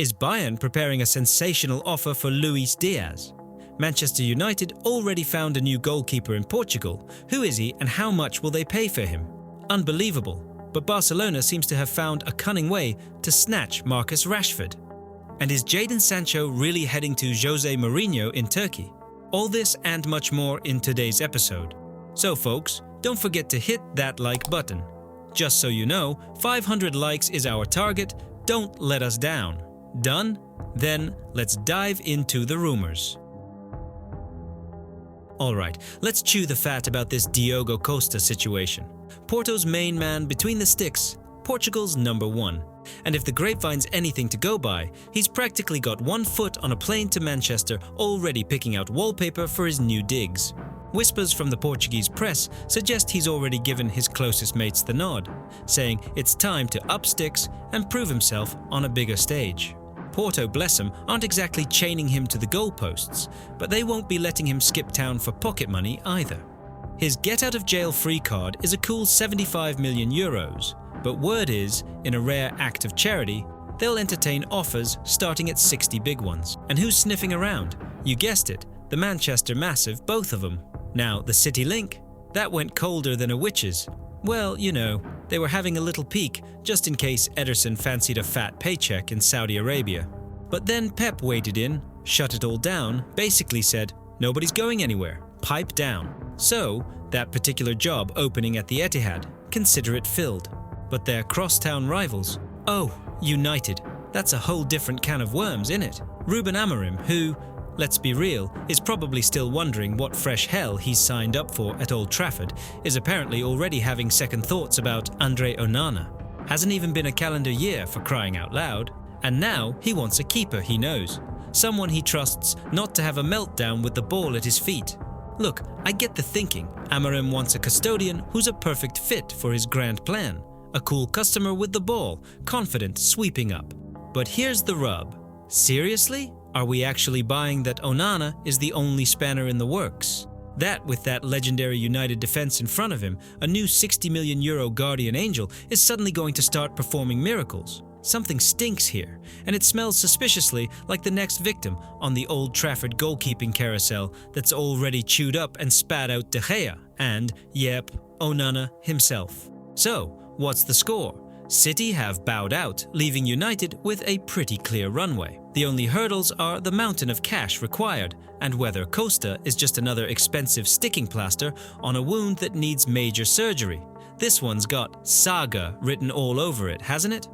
Is Bayern preparing a sensational offer for Luis Diaz? Manchester United already found a new goalkeeper in Portugal. Who is he and how much will they pay for him? Unbelievable, but Barcelona seems to have found a cunning way to snatch Marcus Rashford. And is Jadon Sancho really heading to Jose Mourinho in Turkey? All this and much more in today's episode. So folks, don't forget to hit that like button. Just so you know, 500 likes is our target. Don't let us down. Done? Then let's dive into the rumors. Alright, let's chew the fat about this Diogo Costa situation. Porto's main man between the sticks, Portugal's number one. And if the grapevine's anything to go by, he's practically got one foot on a plane to Manchester already picking out wallpaper for his new digs. Whispers from the Portuguese press suggest he's already given his closest mates the nod, saying it's time to up sticks and prove himself on a bigger stage. Porto, bless him, aren't exactly chaining him to the goalposts, but they won't be letting him skip town for pocket money either. His get-out-of-jail-free card is a cool 75 million euros, but word is, in a rare act of charity, they'll entertain offers starting at 60 big ones. And who's sniffing around? You guessed it, the Manchester Massive, both of them. Now, the City Link? That went colder than a witch's. Well, you know, they were having a little peek just in case Ederson fancied a fat paycheck in Saudi Arabia. But then Pep waded in, shut it all down, basically said, nobody's going anywhere, pipe down. So, that particular job opening at the Etihad, consider it filled. But their crosstown rivals, oh, United, that's a whole different can of worms, innit? Ruben Amorim, who, let's be real, is probably still wondering what fresh hell he's signed up for at Old Trafford, is apparently already having second thoughts about Andre Onana. Hasn't even been a calendar year for crying out loud. And now he wants a keeper he knows. Someone he trusts not to have a meltdown with the ball at his feet. Look, I get the thinking. Amorim wants a custodian who's a perfect fit for his grand plan. A cool customer with the ball, confident, sweeping up. But here's the rub. Seriously? Are we actually buying that Onana is the only spanner in the works? That with that legendary United defense in front of him, a new 60 million euro guardian angel is suddenly going to start performing miracles. Something stinks here, and it smells suspiciously like the next victim on the Old Trafford goalkeeping carousel that's already chewed up and spat out De Gea and, yep, Onana himself. So, what's the score? City have bowed out, leaving United with a pretty clear runway. The only hurdles are the mountain of cash required, and whether Costa is just another expensive sticking plaster on a wound that needs major surgery. This one's got Saga written all over it, hasn't it?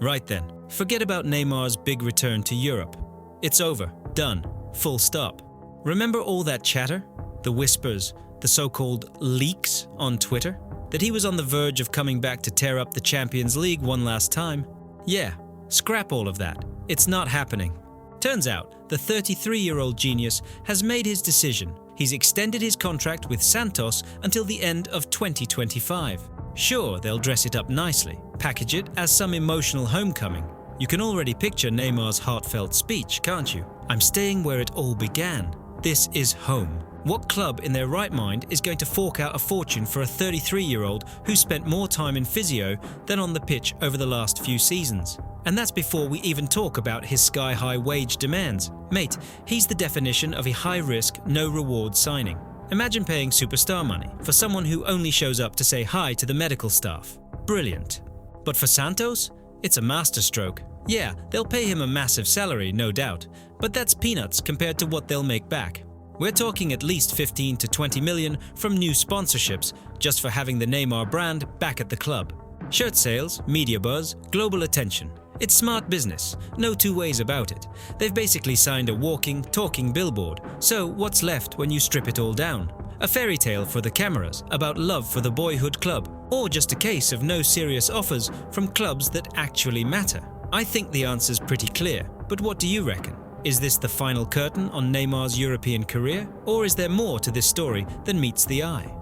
Right then, forget about Neymar's big return to Europe. It's over, done, full stop. Remember all that chatter? The whispers, the so-called leaks on Twitter? That he was on the verge of coming back to tear up the Champions League one last time? Yeah, scrap all of that. It's not happening. Turns out, the 33-year-old genius has made his decision. He's extended his contract with Santos until the end of 2025. Sure, they'll dress it up nicely, package it as some emotional homecoming. You can already picture Neymar's heartfelt speech, can't you? I'm staying where it all began. This is home. What club in their right mind is going to fork out a fortune for a 33-year-old who spent more time in physio than on the pitch over the last few seasons? And that's before we even talk about his sky-high wage demands. Mate, he's the definition of a high-risk, no-reward signing. Imagine paying superstar money for someone who only shows up to say hi to the medical staff. Brilliant. But for Santos, it's a masterstroke. Yeah, they'll pay him a massive salary, no doubt, but that's peanuts compared to what they'll make back. We're talking at least 15 to 20 million from new sponsorships just for having the Neymar brand back at the club. Shirt sales, media buzz, global attention. It's smart business, no two ways about it. They've basically signed a walking, talking billboard, so what's left when you strip it all down? A fairy tale for the cameras about love for the boyhood club, or just a case of no serious offers from clubs that actually matter? I think the answer's pretty clear, but what do you reckon? Is this the final curtain on Neymar's European career, or is there more to this story than meets the eye?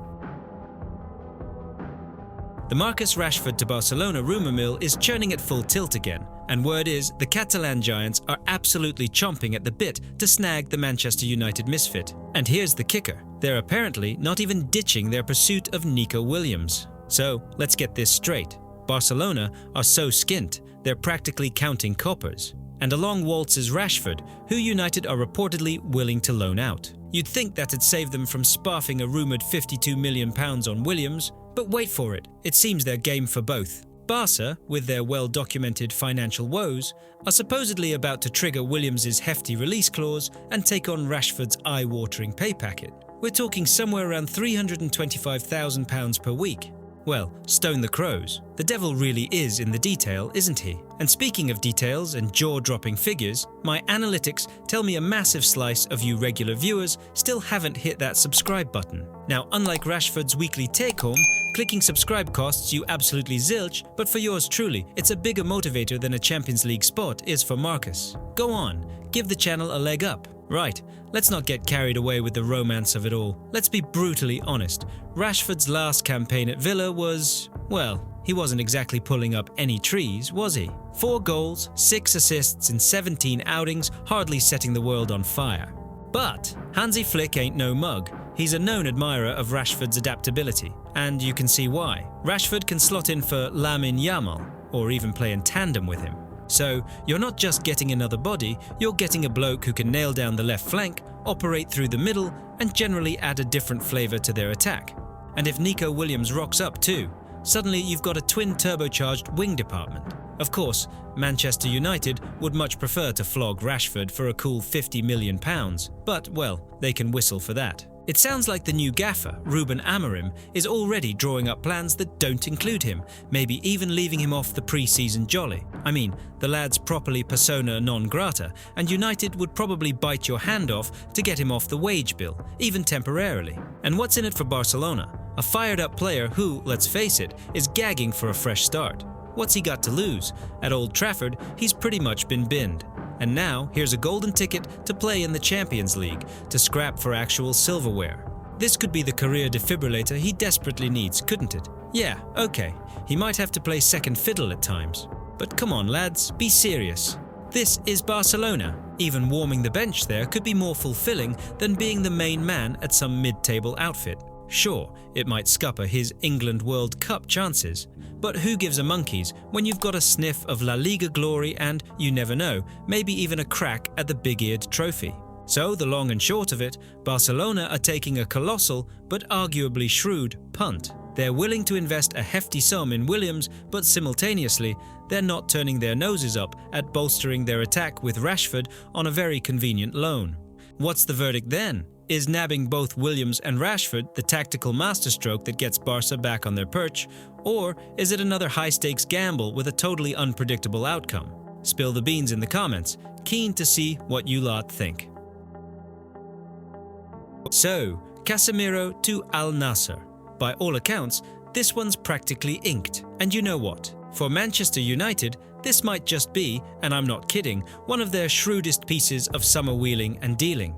The Marcus Rashford to Barcelona rumour mill is churning at full tilt again, and word is the Catalan giants are absolutely chomping at the bit to snag the Manchester United misfit. And here's the kicker, they're apparently not even ditching their pursuit of Nico Williams. So, let's get this straight. Barcelona are so skint, they're practically counting coppers. And along waltzes Rashford, who United are reportedly willing to loan out. You'd think that'd save them from sparfing a rumoured £52 million on Williams, but wait for it, it seems they're game for both. Barca, with their well-documented financial woes, are supposedly about to trigger Williams' hefty release clause and take on Rashford's eye-watering pay packet. We're talking somewhere around £325,000 per week. Well, stone the crows. The devil really is in the detail, isn't he? And speaking of details and jaw-dropping figures, my analytics tell me a massive slice of you regular viewers still haven't hit that subscribe button. Now, unlike Rashford's weekly take-home, clicking subscribe costs you absolutely zilch, but for yours truly, it's a bigger motivator than a Champions League spot is for Marcus. Go on, give the channel a leg up. Right, let's not get carried away with the romance of it all. Let's be brutally honest. Rashford's last campaign at Villa was, well, he wasn't exactly pulling up any trees, was he? 4 goals, 6 assists in 17 outings, hardly setting the world on fire. But Hansi Flick ain't no mug. He's a known admirer of Rashford's adaptability, and you can see why. Rashford can slot in for Lamine Yamal, or even play in tandem with him. So, you're not just getting another body, you're getting a bloke who can nail down the left flank, operate through the middle, and generally add a different flavour to their attack. And if Nico Williams rocks up too, suddenly you've got a twin turbocharged wing department. Of course, Manchester United would much prefer to flog Rashford for a cool £50 million, but, well, they can whistle for that. It sounds like the new gaffer, Ruben Amorim, is already drawing up plans that don't include him, maybe even leaving him off the pre-season jolly. I mean, the lad's properly persona non grata, and United would probably bite your hand off to get him off the wage bill, even temporarily. And what's in it for Barcelona? A fired-up player who, let's face it, is gagging for a fresh start. What's he got to lose? At Old Trafford, he's pretty much been binned. And now, here's a golden ticket to play in the Champions League, to scrap for actual silverware. This could be the career defibrillator he desperately needs, couldn't it? Yeah, okay, he might have to play second fiddle at times. But come on lads, be serious. This is Barcelona. Even warming the bench there could be more fulfilling than being the main man at some mid-table outfit. Sure, it might scupper his England World Cup chances, but who gives a monkeys when you've got a sniff of La Liga glory and, you never know, maybe even a crack at the big-eared trophy. So, the long and short of it, Barcelona are taking a colossal, but arguably shrewd, punt. They're willing to invest a hefty sum in Williams, but simultaneously, they're not turning their noses up at bolstering their attack with Rashford on a very convenient loan. What's the verdict then? Is nabbing both Williams and Rashford the tactical masterstroke that gets Barca back on their perch, or is it another high-stakes gamble with a totally unpredictable outcome? Spill the beans in the comments, keen to see what you lot think. So, Casemiro to Al Nassr. By all accounts, this one's practically inked, and you know what? For Manchester United, this might just be, and I'm not kidding, one of their shrewdest pieces of summer wheeling and dealing.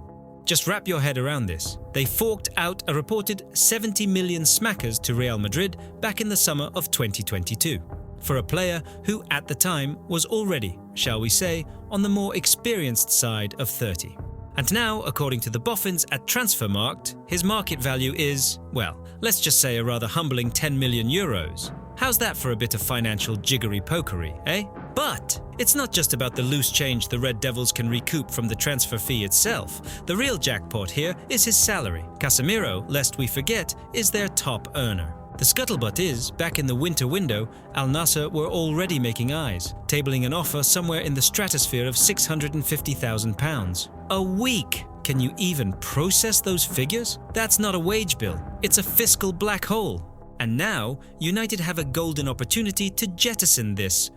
Just wrap your head around this. They forked out a reported 70 million smackers to Real Madrid back in the summer of 2022, for a player who at the time was already, shall we say, on the more experienced side of 30. And now, according to the boffins at Transfermarkt, his market value is, well, let's just say a rather humbling 10 million euros. How's that for a bit of financial jiggery-pokery, eh? But it's not just about the loose change the Red Devils can recoup from the transfer fee itself. The real jackpot here is his salary. Casemiro, lest we forget, is their top earner. The scuttlebutt is, back in the winter window, Al Nassr were already making eyes, tabling an offer somewhere in the stratosphere of £650,000. A week! Can you even process those figures? That's not a wage bill, it's a fiscal black hole. And now, United have a golden opportunity to jettison this,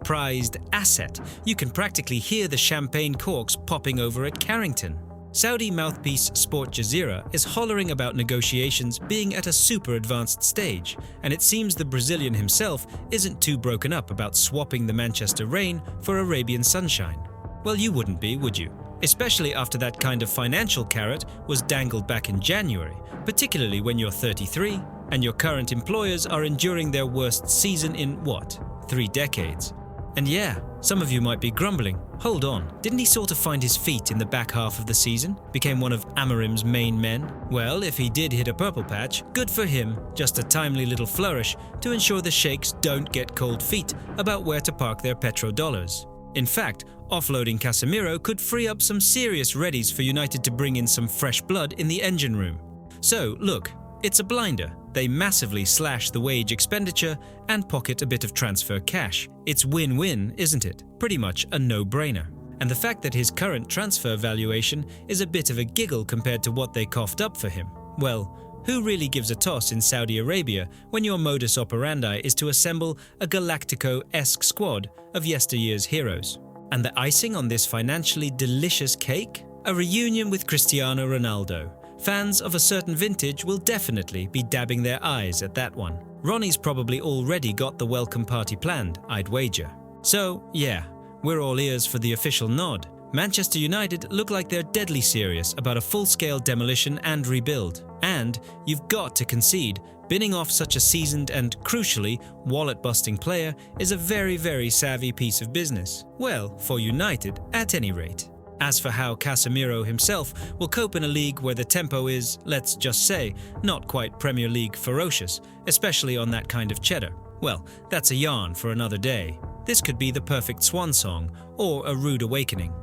prized asset. You can practically hear the champagne corks popping over at Carrington. Saudi mouthpiece Sport Jazeera is hollering about negotiations being at a super advanced stage, and it seems the Brazilian himself isn't too broken up about swapping the Manchester rain for Arabian sunshine. Well, you wouldn't be, would you? Especially after that kind of financial carrot was dangled back in January, particularly when you're 33, and your current employers are enduring their worst season in, what, 3 decades? And yeah, some of you might be grumbling, hold on, didn't he sort of find his feet in the back half of the season? Became one of Amorim's main men? Well, if he did hit a purple patch, good for him, just a timely little flourish to ensure the sheikhs don't get cold feet about where to park their petrodollars. In fact, offloading Casemiro could free up some serious readies for United to bring in some fresh blood in the engine room. So, look, it's a blinder. They massively slash the wage expenditure and pocket a bit of transfer cash. It's win-win, isn't it? Pretty much a no-brainer. And the fact that his current transfer valuation is a bit of a giggle compared to what they coughed up for him. Well, who really gives a toss in Saudi Arabia when your modus operandi is to assemble a Galactico-esque squad of yesteryear's heroes? And the icing on this financially delicious cake? A reunion with Cristiano Ronaldo. Fans of a certain vintage will definitely be dabbing their eyes at that one. Ronnie's probably already got the welcome party planned, I'd wager. So, yeah, we're all ears for the official nod. Manchester United look like they're deadly serious about a full-scale demolition and rebuild. And you've got to concede, binning off such a seasoned and, crucially, wallet-busting player is a very, very savvy piece of business. Well, for United, at any rate. As for how Casemiro himself will cope in a league where the tempo is, let's just say, not quite Premier League ferocious, especially on that kind of cheddar, well, that's a yarn for another day. This could be the perfect swan song, or a rude awakening.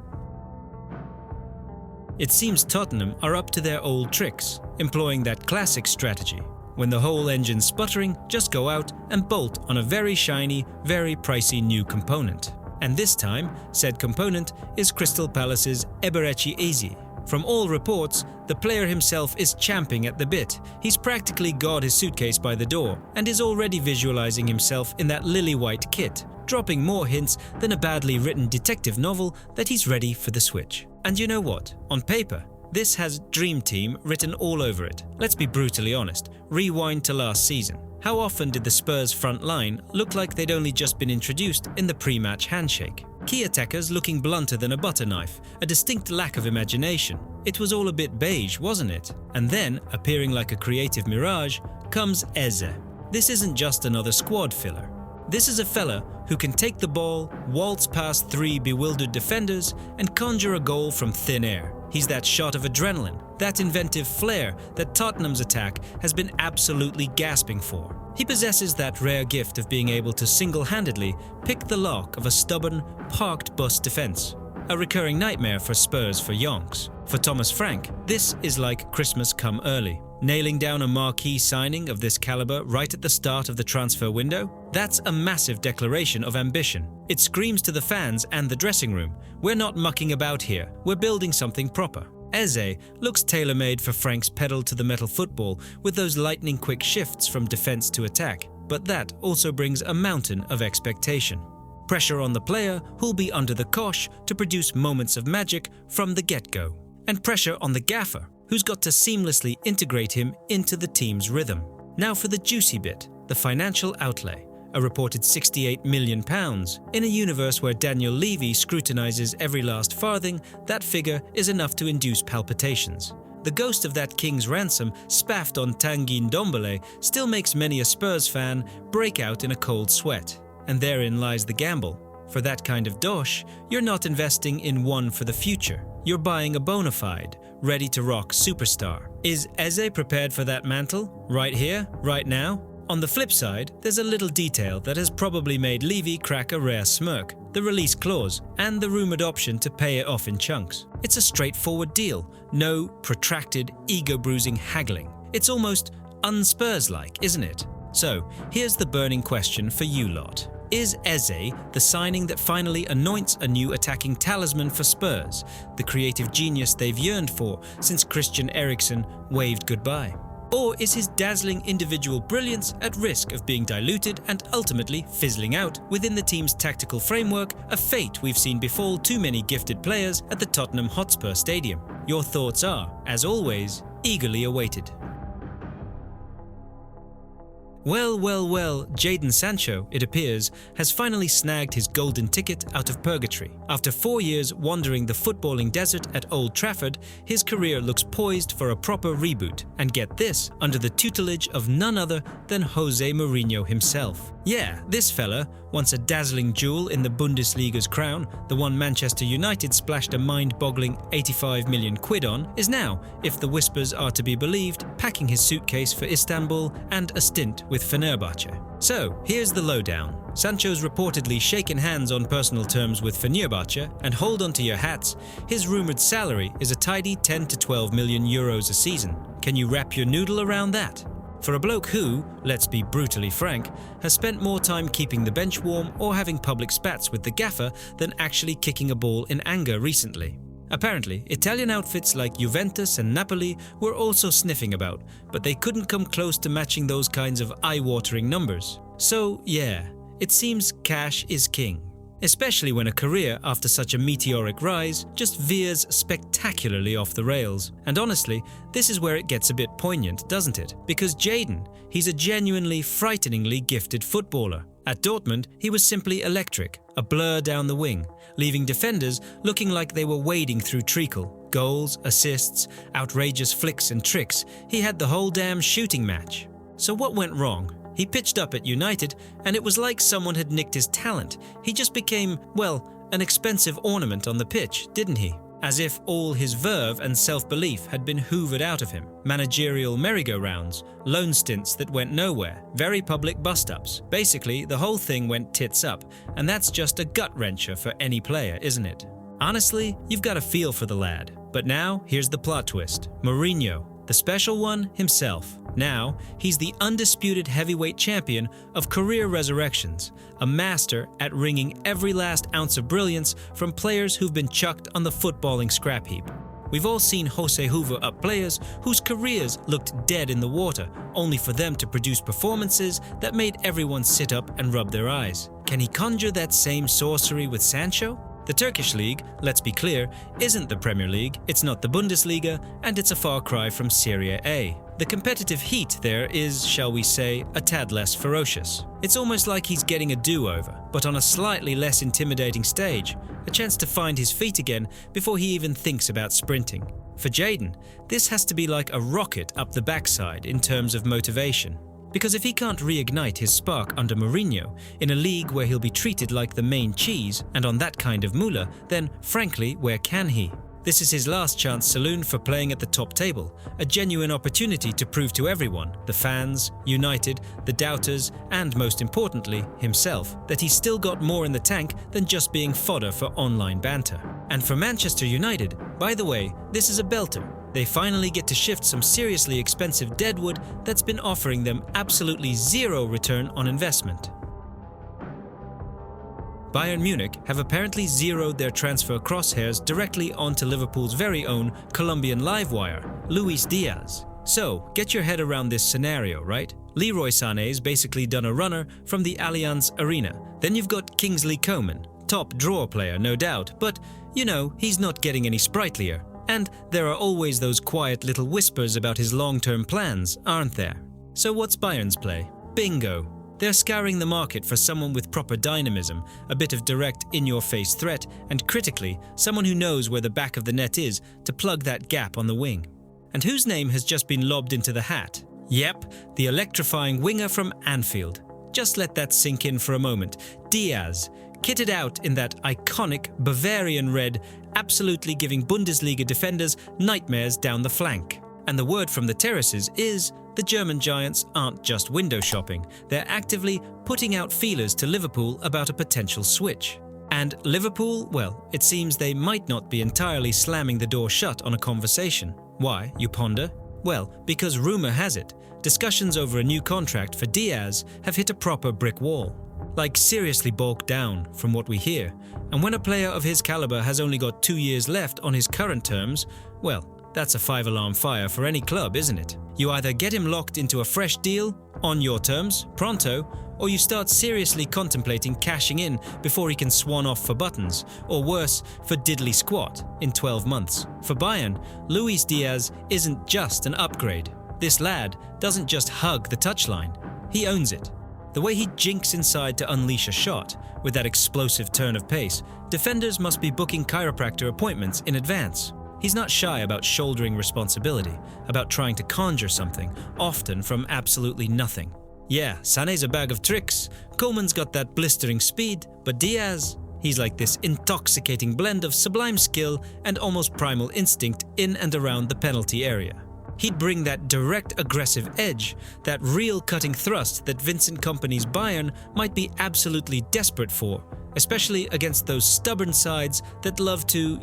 It seems Tottenham are up to their old tricks, employing that classic strategy. When the whole engine's sputtering, just go out and bolt on a very shiny, very pricey new component. And this time, said component is Crystal Palace's Eberechi Eze. From all reports, the player himself is champing at the bit. He's practically got his suitcase by the door and is already visualizing himself in that lily-white kit, dropping more hints than a badly written detective novel that he's ready for the switch. And you know what? On paper, this has Dream Team written all over it. Let's be brutally honest. Rewind to last season. How often did the Spurs front line look like they'd only just been introduced in the pre-match handshake? Key attackers looking blunter than a butter knife, a distinct lack of imagination. It was all a bit beige, wasn't it? And then, appearing like a creative mirage, comes Eze. This isn't just another squad filler. This is a fella who can take the ball, waltz past 3 bewildered defenders, and conjure a goal from thin air. He's that shot of adrenaline, that inventive flair that Tottenham's attack has been absolutely gasping for. He possesses that rare gift of being able to single-handedly pick the lock of a stubborn, parked bus defense. A recurring nightmare for Spurs for yonks. For Thomas Frank, this is like Christmas come early. Nailing down a marquee signing of this caliber right at the start of the transfer window? That's a massive declaration of ambition. It screams to the fans and the dressing room, we're not mucking about here, we're building something proper. Eze looks tailor-made for Frank's pedal-to-the-metal football with those lightning-quick shifts from defense to attack, but that also brings a mountain of expectation. Pressure on the player who'll be under the cosh to produce moments of magic from the get-go. And pressure on the gaffer, who's got to seamlessly integrate him into the team's rhythm. Now for the juicy bit, the financial outlay. A reported £68 million. In a universe where Daniel Levy scrutinizes every last farthing, that figure is enough to induce palpitations. The ghost of that king's ransom spaffed on Tanguy Ndombele still makes many a Spurs fan break out in a cold sweat. And therein lies the gamble. For that kind of dosh, you're not investing in one for the future. You're buying a bona fide, ready-to-rock superstar. Is Eze prepared for that mantle? Right here? Right now? On the flip side, there's a little detail that has probably made Levy crack a rare smirk. The release clause, and the rumoured option to pay it off in chunks. It's a straightforward deal. No protracted, ego-bruising haggling. It's almost un-Spurs-like, isn't it? So, here's the burning question for you lot. Is Eze the signing that finally anoints a new attacking talisman for Spurs, the creative genius they've yearned for since Christian Eriksen waved goodbye? Or is his dazzling individual brilliance at risk of being diluted and ultimately fizzling out within the team's tactical framework, a fate we've seen befall too many gifted players at the Tottenham Hotspur Stadium? Your thoughts are, as always, eagerly awaited. Well, Jadon Sancho, it appears, has finally snagged his golden ticket out of purgatory. After 4 years wandering the footballing desert at Old Trafford, his career looks poised for a proper reboot. And get this, under the tutelage of none other than Jose Mourinho himself. Yeah, this fella, once a dazzling jewel in the Bundesliga's crown, the one Manchester United splashed a mind-boggling 85 million quid on, is now, if the whispers are to be believed, packing his suitcase for Istanbul and a stint with Fenerbahce. So, here's the lowdown. Sancho's reportedly shaken hands on personal terms with Fenerbahce, and hold on to your hats, his rumoured salary is a tidy 10 to 12 million euros a season. Can you wrap your noodle around that? For a bloke who, let's be brutally frank, has spent more time keeping the bench warm or having public spats with the gaffer than actually kicking a ball in anger recently. Apparently, Italian outfits like Juventus and Napoli were also sniffing about, but they couldn't come close to matching those kinds of eye-watering numbers. So yeah, it seems cash is king. Especially when a career after such a meteoric rise just veers spectacularly off the rails. And honestly, this is where it gets a bit poignant, doesn't it? Because Jadon, he's a genuinely frighteningly gifted footballer. At Dortmund, he was simply electric, a blur down the wing, leaving defenders looking like they were wading through treacle. Goals, assists, outrageous flicks and tricks, he had the whole damn shooting match. So what went wrong? He pitched up at United, and it was like someone had nicked his talent. He just became, well, an expensive ornament on the pitch, didn't he? As if all his verve and self-belief had been hoovered out of him. Managerial merry-go-rounds, loan stints that went nowhere, very public bust-ups. Basically, the whole thing went tits up, and that's just a gut-wrencher for any player, isn't it? Honestly, you've got a feel for the lad. But now, here's the plot twist. Mourinho, the special one himself. Now, he's the undisputed heavyweight champion of career resurrections, a master at wringing every last ounce of brilliance from players who've been chucked on the footballing scrap heap. We've all seen Jose hoover up players whose careers looked dead in the water, only for them to produce performances that made everyone sit up and rub their eyes. Can he conjure that same sorcery with Sancho? The Turkish league, let's be clear, isn't the Premier League, it's not the Bundesliga, and it's a far cry from Serie A. The competitive heat there is, shall we say, a tad less ferocious. It's almost like he's getting a do-over, but on a slightly less intimidating stage, a chance to find his feet again before he even thinks about sprinting. For Jadon, this has to be like a rocket up the backside in terms of motivation. Because if he can't reignite his spark under Mourinho, in a league where he'll be treated like the main cheese and on that kind of moolah, then frankly, where can he? This is his last chance saloon for playing at the top table, a genuine opportunity to prove to everyone, the fans, United, the doubters, and most importantly, himself, that he's still got more in the tank than just being fodder for online banter. And for Manchester United, by the way, this is a belter. They finally get to shift some seriously expensive deadwood that's been offering them absolutely zero return on investment. Bayern Munich have apparently zeroed their transfer crosshairs directly onto Liverpool's very own Colombian livewire, Luis Diaz. So, get your head around this scenario, right? Leroy Sané's basically done a runner from the Allianz Arena. Then you've got Kingsley Coman, top draw player no doubt, but, you know, he's not getting any sprightlier. And there are always those quiet little whispers about his long-term plans, aren't there? So what's Bayern's play? Bingo! They're scouring the market for someone with proper dynamism, a bit of direct in-your-face threat, and critically, someone who knows where the back of the net is to plug that gap on the wing. And whose name has just been lobbed into the hat? Yep, the electrifying winger from Anfield. Just let that sink in for a moment. Diaz, kitted out in that iconic Bavarian red, absolutely giving Bundesliga defenders nightmares down the flank. And the word from the terraces is the German giants aren't just window shopping, they're actively putting out feelers to Liverpool about a potential switch. And Liverpool, well, it seems they might not be entirely slamming the door shut on a conversation. Why, you ponder? Well, because rumour has it, discussions over a new contract for Diaz have hit a proper brick wall. Like seriously bogged down, from what we hear. And when a player of his caliber has only got 2 years left on his current terms, well, that's a 5-alarm fire for any club, isn't it? You either get him locked into a fresh deal, on your terms, pronto, or you start seriously contemplating cashing in before he can swan off for buttons, or worse, for diddly squat, in 12 months. For Bayern, Luis Diaz isn't just an upgrade. This lad doesn't just hug the touchline. he owns it. The way he jinks inside to unleash a shot, with that explosive turn of pace, defenders must be booking chiropractor appointments in advance. He's not shy about shouldering responsibility, about trying to conjure something, often from absolutely nothing. Yeah, Sané's a bag of tricks, Coleman's got that blistering speed, but Diaz, he's like this intoxicating blend of sublime skill and almost primal instinct in and around the penalty area. He'd bring that direct aggressive edge, that real cutting thrust that Vincent Kompany's Bayern might be absolutely desperate for, especially against those stubborn sides that love to,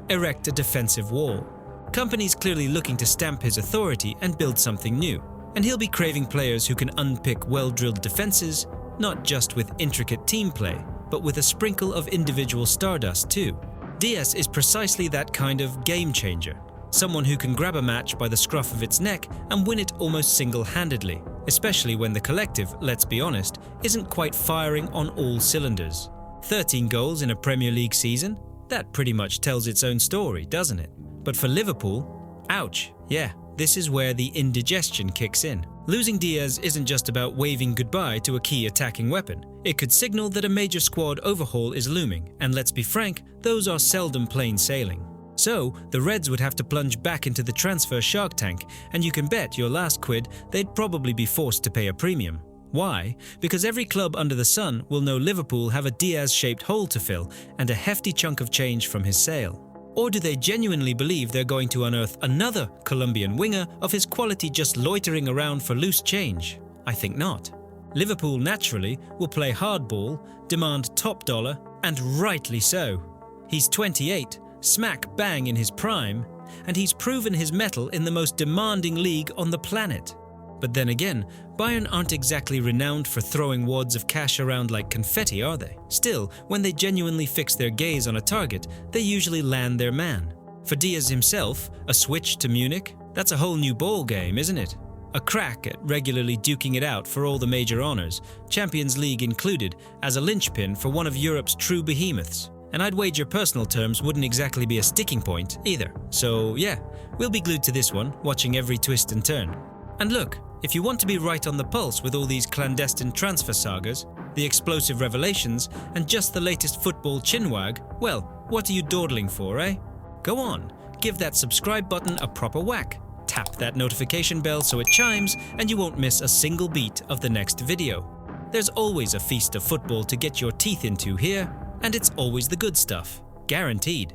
erect a defensive wall. Kompany's clearly looking to stamp his authority and build something new, and he'll be craving players who can unpick well-drilled defenses, not just with intricate team play, but with a sprinkle of individual stardust too. Diaz is precisely that kind of game changer. Someone who can grab a match by the scruff of its neck and win it almost single-handedly, especially when the collective, let's be honest, isn't quite firing on all cylinders. 13 goals in a Premier League season? That pretty much tells its own story, doesn't it? But for Liverpool, ouch, yeah, this is where the indigestion kicks in. Losing Diaz isn't just about waving goodbye to a key attacking weapon. It could signal that a major squad overhaul is looming, and let's be frank, those are seldom plain sailing. So, the Reds would have to plunge back into the transfer shark tank, and you can bet your last quid they'd probably be forced to pay a premium. Why? Because every club under the sun will know Liverpool have a Diaz-shaped hole to fill and a hefty chunk of change from his sale. Or do they genuinely believe they're going to unearth another Colombian winger of his quality just loitering around for loose change? I think not. Liverpool naturally will play hardball, demand top dollar, and rightly so. He's 28, smack bang in his prime, and he's proven his mettle in the most demanding league on the planet. But then again, Bayern aren't exactly renowned for throwing wads of cash around like confetti, are they? Still, when they genuinely fix their gaze on a target, they usually land their man. For Diaz himself, a switch to Munich? That's a whole new ball game, isn't it? A crack at regularly duking it out for all the major honours, Champions League included, as a linchpin for one of Europe's true behemoths. And I'd wager personal terms wouldn't exactly be a sticking point either. So yeah, we'll be glued to this one, watching every twist and turn. And look, if you want to be right on the pulse with all these clandestine transfer sagas, the explosive revelations, and just the latest football chinwag, well, what are you dawdling for, eh? Go on, give that subscribe button a proper whack. Tap that notification bell so it chimes and you won't miss a single beat of the next video. There's always a feast of football to get your teeth into here, and it's always the good stuff, guaranteed.